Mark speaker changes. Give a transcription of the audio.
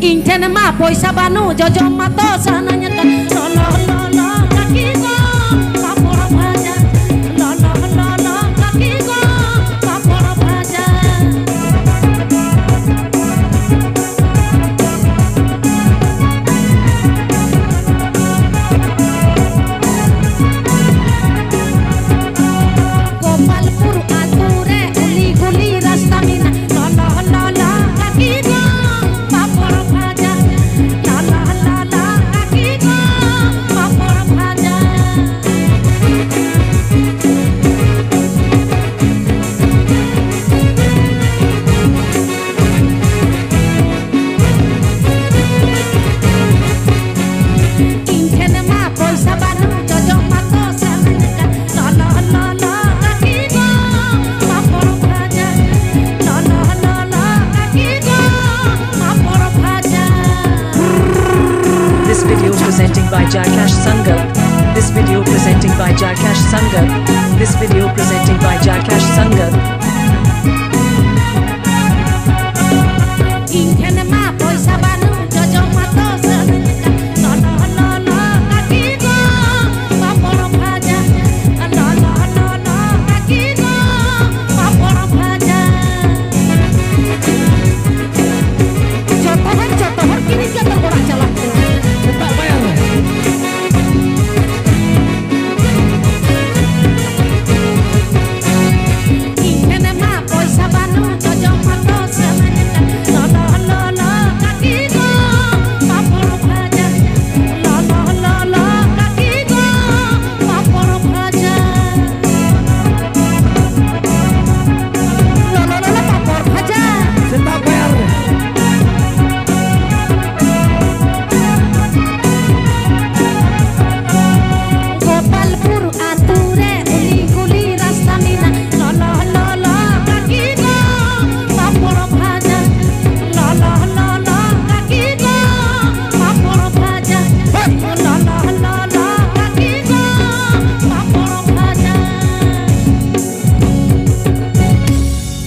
Speaker 1: Inten ma poisa banu jojo mato sananya kan lo kaki go papora baja lo kaki go papora baja. Gopalpur ature uli guli rastamina lo kaki go papora baja lo kaki go papora baja. Inten ma poisa banu jojo mato sananya kan lo kaki go papora baja lo kaki go papora baja.
Speaker 2: This video presenting by Jaykash Sangal. This video presenting by Jaykash Sangal. This video presenting by Jaykash Sangal.